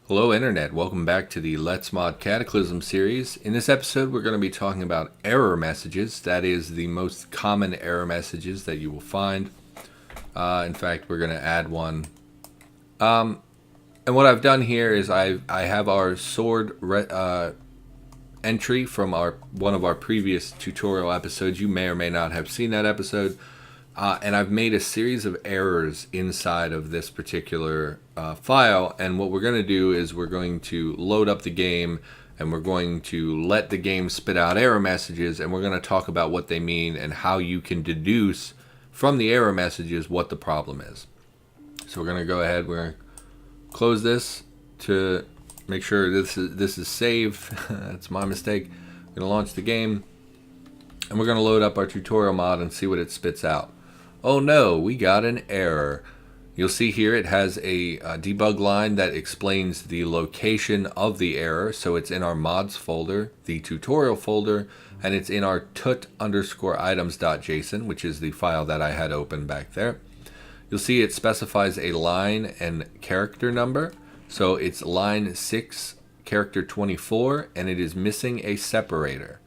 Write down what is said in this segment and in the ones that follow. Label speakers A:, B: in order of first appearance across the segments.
A: Hello Internet, welcome back to the Let's Mod Cataclysm series. In this episode we're going to be talking about error messages. That is the most common error messages that you will find. In fact, we're going to add one. And what I've done here is I have our sword entry from one of our previous tutorial episodes. You may or may not have seen that episode. And I've made a series of errors inside of this particular file, and what we're going to do is we're going to load up the game and we're going to let the game spit out error messages, and we're going to talk about what they mean and how you can deduce from the error messages what the problem is. So we're going to go ahead, we're going to close this to make sure this is saved. That's my mistake. We're going to launch the game and we're going to load up our tutorial mod and see what it spits out. Oh no, we got an error. You'll see here it has a debug line that explains the location of the error. So it's in our mods folder, the tutorial folder, and it's in our tut_items.json, which is the file that I had open back there. You'll see it specifies a line and character number. So it's line 6, character 24, and it is missing a separator.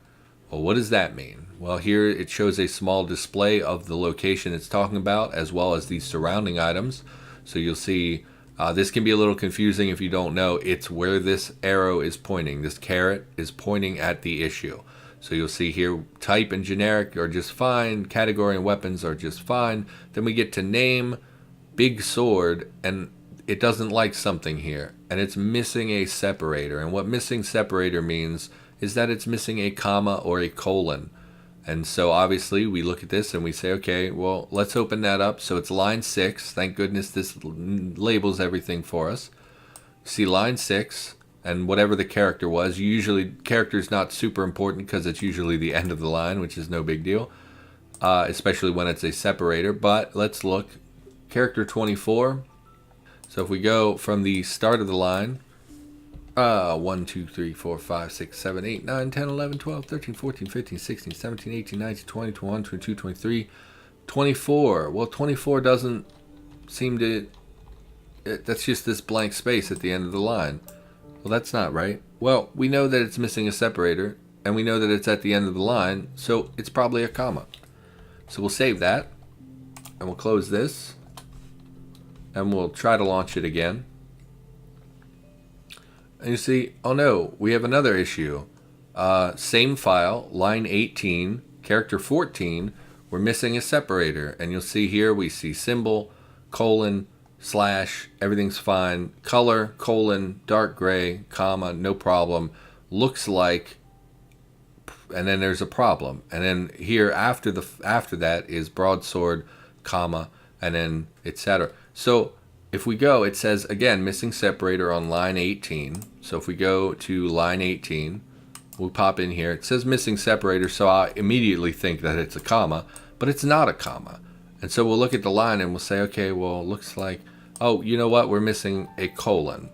A: Well, what does that mean? Well, here it shows a small display of the location it's talking about, as well as the surrounding items. So you'll see this can be a little confusing if you don't know. It's where this arrow is pointing. This caret is pointing at the issue. So you'll see here type and generic are just fine. Category and weapons are just fine. Then we get to name, big sword, and it doesn't like something here. And it's missing a separator. And what missing separator means is that it's missing a comma or a colon. And so obviously we look at this and we say, okay, well, let's open that up. So it's line 6. Thank goodness this labels everything for us. See line 6 and whatever the character was. Usually character is not super important because it's usually the end of the line, which is no big deal, especially when it's a separator. But let's look. Character 24. So if we go from the start of the line, 1, 2, 3, 4, 5, 6, 7, 8, 9, 10, 11, 12, 13, 14, 15, 16, 17, 18, 19, 20, 21, 22, 23, 24. Well, 24 doesn't seem to... That's just this blank space at the end of the line. Well, that's not right. Well, we know that it's missing a separator, and we know that it's at the end of the line, so it's probably a comma. So we'll save that, and we'll close this, and we'll try to launch it again. And you see, oh no, we have another issue. Same file, line 18, character 14, we're missing a separator. And you'll see here, we see symbol, colon, slash, everything's fine. Color, colon, dark gray, comma, no problem. Looks like, and then there's a problem. And then here after that is broadsword, comma, and then etc. So if we go, it says, again, missing separator on line 18. So if we go to line 18, we'll pop in here. It says missing separator, so I immediately think that it's a comma, but it's not a comma. And so we'll look at the line and we'll say, okay, well, it looks like, oh, you know what? We're missing a colon.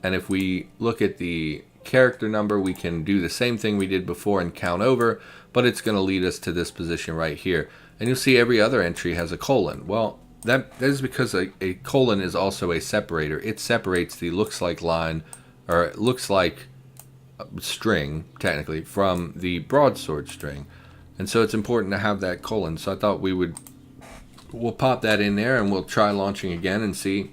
A: And if we look at the character number, we can do the same thing we did before and count over, but it's going to lead us to this position right here. And you'll see every other entry has a colon. Well, that is because a colon is also a separator. It separates the looks like line, or looks like string, technically, from the broadsword string. And so it's important to have that colon. So I thought we'll pop that in there and we'll try launching again and see.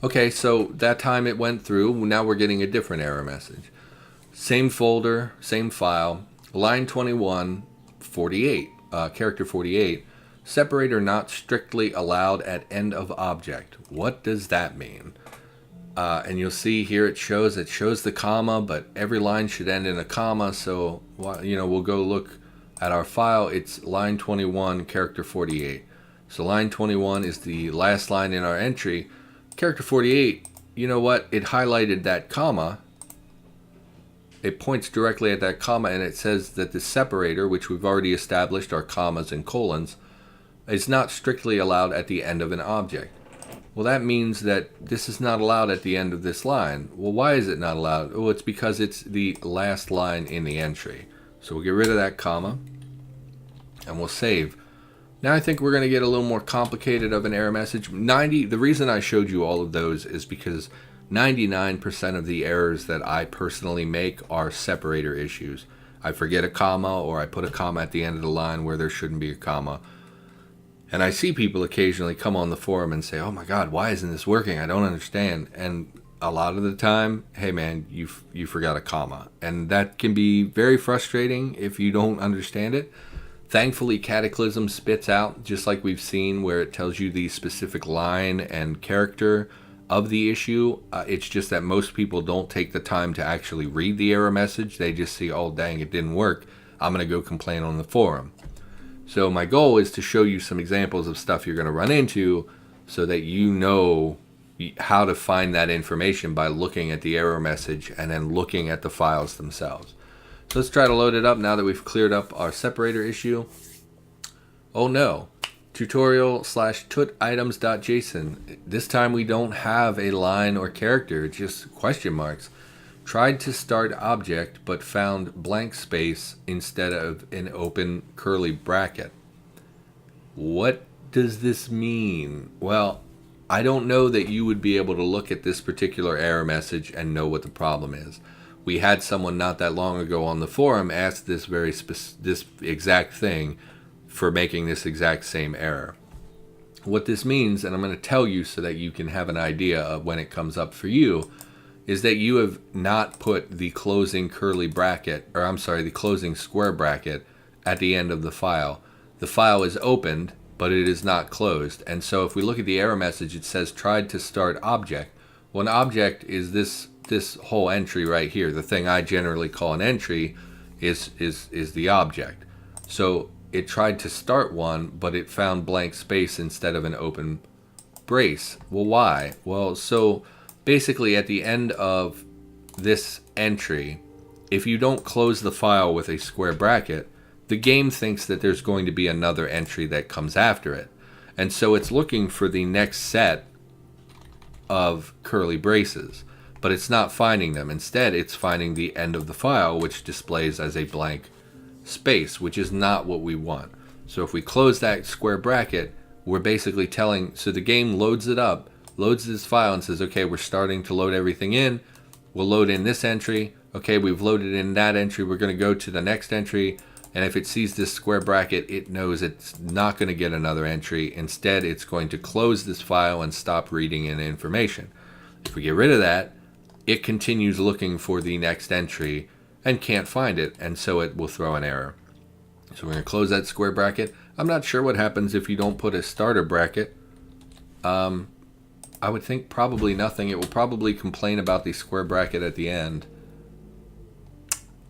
A: Okay, so that time it went through. Now we're getting a different error message. Same folder, same file, line 21, 48, character 48. Separator not strictly allowed at end of object. What does that mean? And you'll see here it shows the comma, but every line should end in a comma. So we'll go look at our file. It's line 21, character 48. So line 21 is the last line in our entry. Character 48, you know what? It highlighted that comma. It points directly at that comma, and it says that the separator, which we've already established are commas and colons, is not strictly allowed at the end of an object. Well, that means that this is not allowed at the end of this line. Well, why is it not allowed? Well, it's because it's the last line in the entry. So we'll get rid of that comma and we'll save. Now I think we're going to get a little more complicated of an error message. The reason I showed you all of those is because 99% of the errors that I personally make are separator issues. I forget a comma, or I put a comma at the end of the line where there shouldn't be a comma. And I see people occasionally come on the forum and say, oh my God, why isn't this working? I don't understand. And a lot of the time, hey man, you forgot a comma. And that can be very frustrating if you don't understand it. Thankfully, Cataclysm spits out, just like we've seen, where it tells you the specific line and character of the issue. It's just that most people don't take the time to actually read the error message. They just see, oh dang, it didn't work. I'm going to go complain on the forum. So my goal is to show you some examples of stuff you're going to run into so that you know how to find that information by looking at the error message and then looking at the files themselves. So let's try to load it up now that we've cleared up our separator issue. Oh no, tutorial/tutitems.json. This time we don't have a line or character, just question marks. Tried to start object but found blank space instead of an open curly bracket. What does this mean? Well, I don't know that you would be able to look at this particular error message and know what the problem is. We had someone not that long ago on the forum ask this this exact thing for making this exact same error. What this means, and I'm going to tell you so that you can have an idea of when it comes up for you, is that you have not put the closing curly bracket, or I'm sorry, the closing square bracket at the end of the file. The file is opened, but it is not closed. And so if we look at the error message, it says tried to start object. Well, an object is this whole entry right here. The thing I generally call an entry is the object. So it tried to start one, but it found blank space instead of an open brace. Well, why? Well, so basically at the end of this entry, if you don't close the file with a square bracket, the game thinks that there's going to be another entry that comes after it. And so it's looking for the next set of curly braces, but it's not finding them. Instead, it's finding the end of the file, which displays as a blank space, which is not what we want. So if we close that square bracket, we're basically telling, so the game loads it up, loads this file and says, okay, we're starting to load everything in. We'll load in this entry. Okay, we've loaded in that entry. We're going to go to the next entry. And if it sees this square bracket, it knows it's not going to get another entry. Instead, it's going to close this file and stop reading in information. If we get rid of that, it continues looking for the next entry and can't find it, and so it will throw an error. So we're going to close that square bracket. I'm not sure what happens if you don't put a starter bracket. I would think probably nothing. It will probably complain about the square bracket at the end.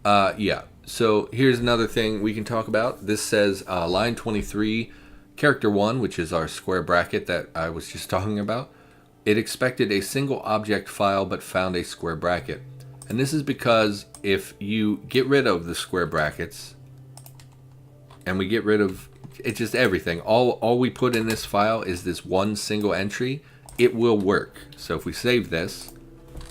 A: Yeah. So here's another thing we can talk about. This says line 23, character 1, which is our square bracket that I was just talking about. It expected a single object file but found a square bracket. And this is because if you get rid of the square brackets and we get rid of it's just everything, all we put in this file is this one single entry, it will work. So if we save this,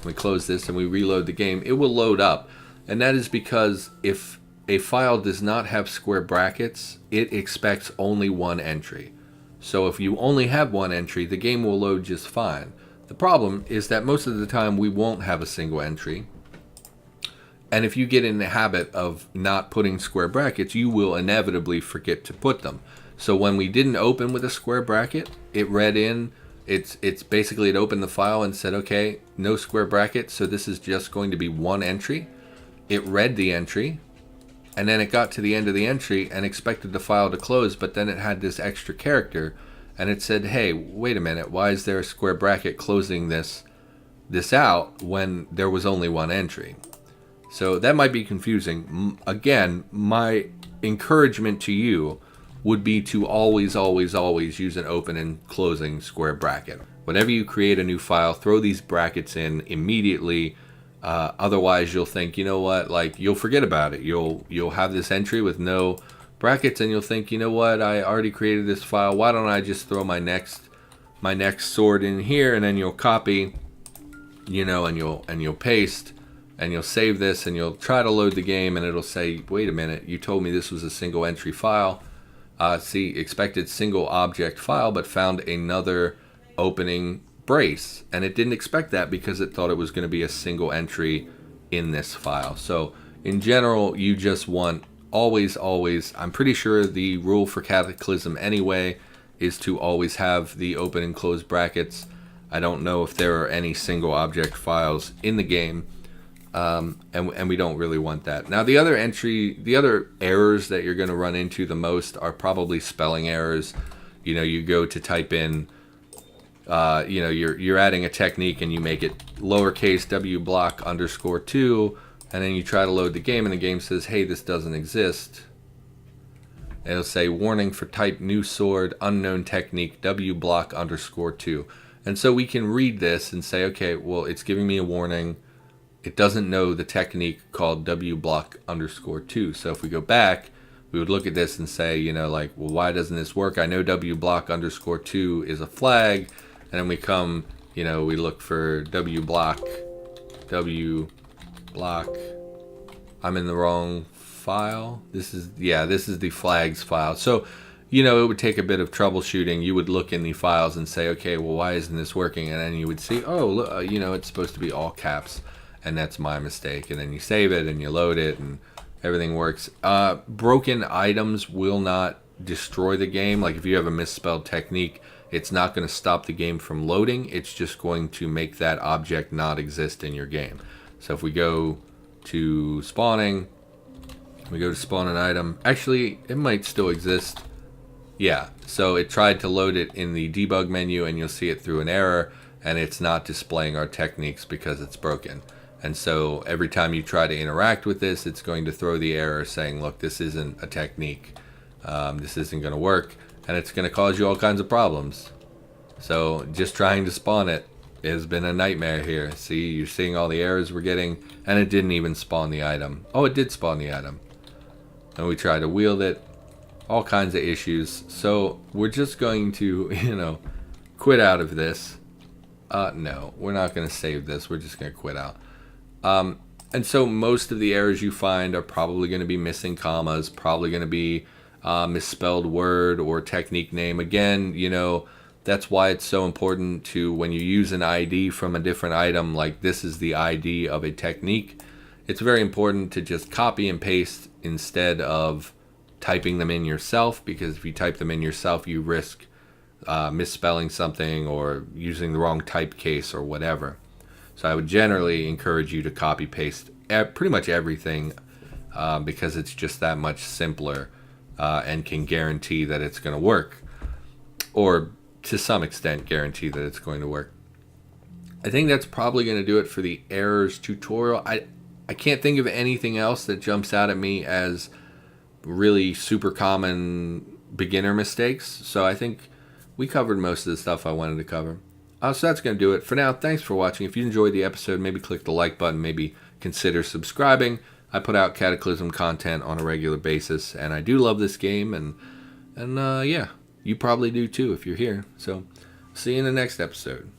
A: we close this and we reload the game, it will load up. And that is because if a file does not have square brackets, it expects only one entry. So if you only have one entry, the game will load just fine. The problem is that most of the time we won't have a single entry. And if you get in the habit of not putting square brackets, you will inevitably forget to put them. So when we didn't open with a square bracket, it read in, it's basically it opened the file and said, okay, no square bracket, so this is just going to be one entry. It read the entry, and then it got to the end of the entry and expected the file to close, but then it had this extra character, and it said, hey, wait a minute, why is there a square bracket closing this out when there was only one entry? So that might be confusing. Again, my encouragement to you would be to always, always, always use an open and closing square bracket. Whenever you create a new file, throw these brackets in immediately. Otherwise, you'll think, you know what, like you'll forget about it. You'll have this entry with no brackets, and you'll think, you know what, I already created this file. Why don't I just throw my next sword in here, and then you'll copy, you know, and you'll paste. And you'll save this and you'll try to load the game and it'll say, wait a minute, you told me this was a single entry file. See, expected single object file, but found another opening brace, and it didn't expect that because it thought it was going to be a single entry in this file. So in general, you just want always, I'm pretty sure the rule for Cataclysm anyway is to always have the open and close brackets. I don't know if there are any single object files in the game, and we don't really want that. Now the other errors that you're going to run into the most are probably spelling errors. You know, you go to type in, you know, you're adding a technique and you make it lowercase w block underscore 2, and then you try to load the game and the game says, hey, this doesn't exist. It'll say warning for type new sword unknown technique w block underscore 2. And so we can read this and say, okay, well, it's giving me a warning. It doesn't know the technique called w block underscore 2. So if we go back, we would look at this and say, you know, like, well, why doesn't this work? I know w block underscore 2 is a flag. And then we come, you know, we look for w block. I'm in the wrong file. This is the flags file. So, you know, it would take a bit of troubleshooting. You would look in the files and say, okay, well, why isn't this working? And then you would see, oh, look, you know, it's supposed to be all caps, and that's my mistake. And then you save it and you load it and everything works. Broken items will not destroy the game. Like if you have a misspelled technique, it's not going to stop the game from loading. It's just going to make that object not exist in your game. So if we go to spawning, we go to spawn an item. Actually, it might still exist. Yeah, so it tried to load it in the debug menu and you'll see it through an error, and it's not displaying our techniques because it's broken. And so every time you try to interact with this, it's going to throw the error saying, look, this isn't a technique. This isn't going to work, and it's going to cause you all kinds of problems. So just trying to spawn it has been a nightmare here. See, you're seeing all the errors we're getting, and it didn't even spawn the item. Oh, it did spawn the item. And we try to wield it. All kinds of issues. So we're just going to, you know, quit out of this. No, we're not going to save this. We're just going to quit out. And so most of the errors you find are probably going to be missing commas, probably going to be misspelled word or technique name. Again, you know, that's why it's so important to, when you use an ID from a different item, like this is the ID of a technique, it's very important to just copy and paste instead of typing them in yourself, because if you type them in yourself, you risk misspelling something or using the wrong typecase or whatever. So I would generally encourage you to copy paste pretty much everything, because it's just that much simpler and can guarantee that it's going to work, or to some extent guarantee that it's going to work. I think that's probably going to do it for the errors tutorial. I can't think of anything else that jumps out at me as really super common beginner mistakes. So I think we covered most of the stuff I wanted to cover. So that's going to do it for now. Thanks for watching. If you enjoyed the episode, maybe click the like button, maybe consider subscribing. I put out Cataclysm content on a regular basis, and I do love this game, and yeah, you probably do too if you're here. So see you in the next episode.